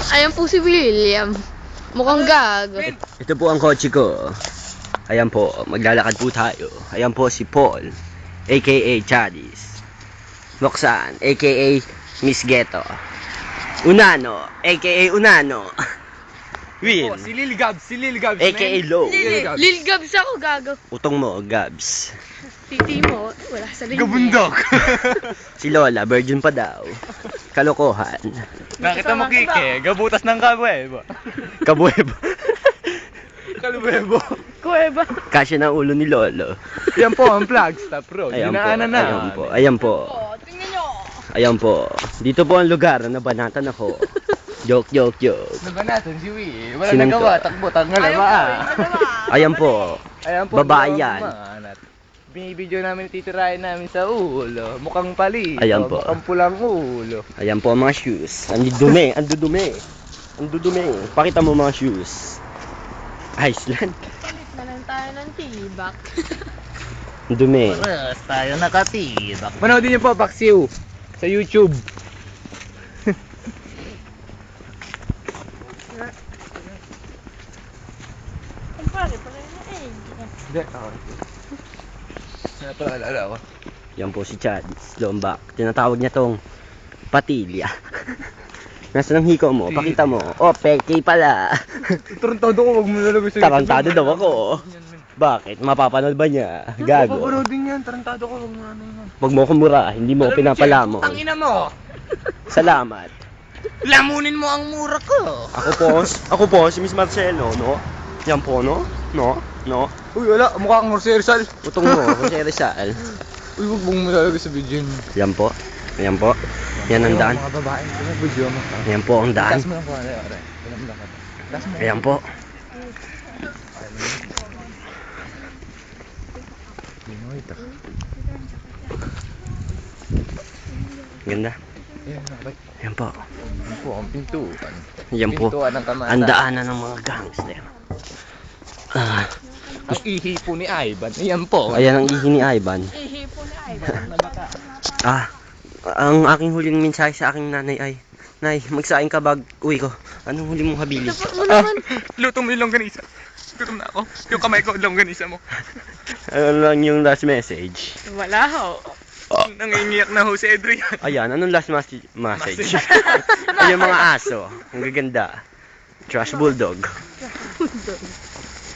Ayan po si William. Mukhang gago. Ito po ang kotse ko. Ayan po, maglalakad po tayo. Ayan po si Paul, aka Chadis. Roxanne, aka Miss Ghetto. Unano, aka Unano. Will, Si Lil Gabs, aka Low. Lil Gabs ako, gago. Utong mo, Gabs. Titi mo, wala sa linya. Gabundok. Si Lola, virgin pa daw. Kalokohan. Nakita mo, Kike, gabutas ng kabuebo. Kabuebo. Kabuebo. Kuweba. Kasya ng ulo ni Lolo. Yan po ang Flagstaff Road. Ayan po, Dinaanan na. ayan po, ayan po. Oh, tingnan nyo. Ayan po. Dito po ang lugar na nabanatan ako. Joke, joke, joke. Ano ba natin si Wee? Wala Sinang nagawa, to? takbo, tangalama. Ayan po. Ayan po. Babae yan. Binibidyo namin, titirahin namin sa ulo. Mukhang pali. Ayan po. Mukhang pulang ulo. Ayan po ang mga shoes. Ang dudumi, ang dudumi. Ang dudumi. Pakita mo mga shoes. Iceland. Palit na lang tayo ng tibak. Ang dumi. Paras tayo nakatibak. Manoodin niyo po, Paksiw. Sa YouTube. Kumpare, pala na eh. Hindi, ako. Napaalala ko. Yan po si Chad. Lombak. Tinatawag niya tong patilya. Nasaan ang hiko mo? Pakita mo. Oh, peke pala. Tarantado ko, wag mo lalagay sa Tarantado daw ako. Bakit? Mapapanood ba niya? Gago. Papapanoodin yan, tarantado ko, wag mo ano yan. Huwag mo ko mura. Hindi mo ko pinapalamon. Tangina mo! Salamat. Lamunin mo ang mura ko! Ako po, si Miss Marcelo, no? Yan po, no? No? Uy, wala, mukha kang Jose Rizal. Utong mo, Jose Rizal. Uy, wag mong malalagay sa video yun. Yan po. Yan po. Yan ang daan. Mga babae, ito video mo. Yan po ang daan. Taas mo lang po, are. Taas mo. Ayan po. Ganda. Yan po. Yan po, ang pintuan. Yan po. Pintuan ng kamata. Ang daanan ng mga gangster. Ah, Ang ihi po ni Ivan. Yan po. ayan ang ihi ni Ivan. Ihipo na Ivan. Ah, ang aking huling mensahe sa aking nanay ay, Nay, magsaing ka bag uwi ko. Anong huli mong habilis? Dapat mo naman. Luto mo yung longganisa. Gutom na ako. Yung kamay ko, longganisa mo. Ano lang yung last message? Wala ho. Nangingiyak na ho si Adrian. Ayan, anong last message? Ay, yung mga aso. Ang gaganda. Trash Bulldog.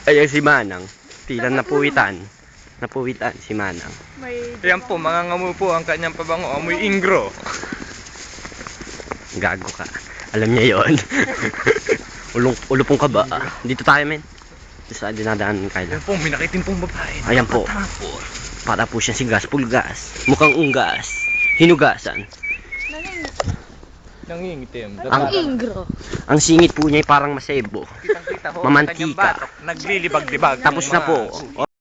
Ay, si Manang. Tila napuwitan. Napuwitan si Manang. May... Yan po, mangangamu po ang kanyang pabango. Amoy ingro. Gago ka. Alam niya yon. Ulupong ka ba? Dito tayo, men. Dito sa dinadaan kaya. Yan po, may nakitin pong babae. Ayan po. Para po siya si gas pulgas. Mukhang unggas. Hinugasan. Nangingitim. Ang ingro. Ang singit po niya ay parang masebo. Kitang-kita ho. Mamantika. Ang kanyang batok, naglilibag-libag. Tapos na po.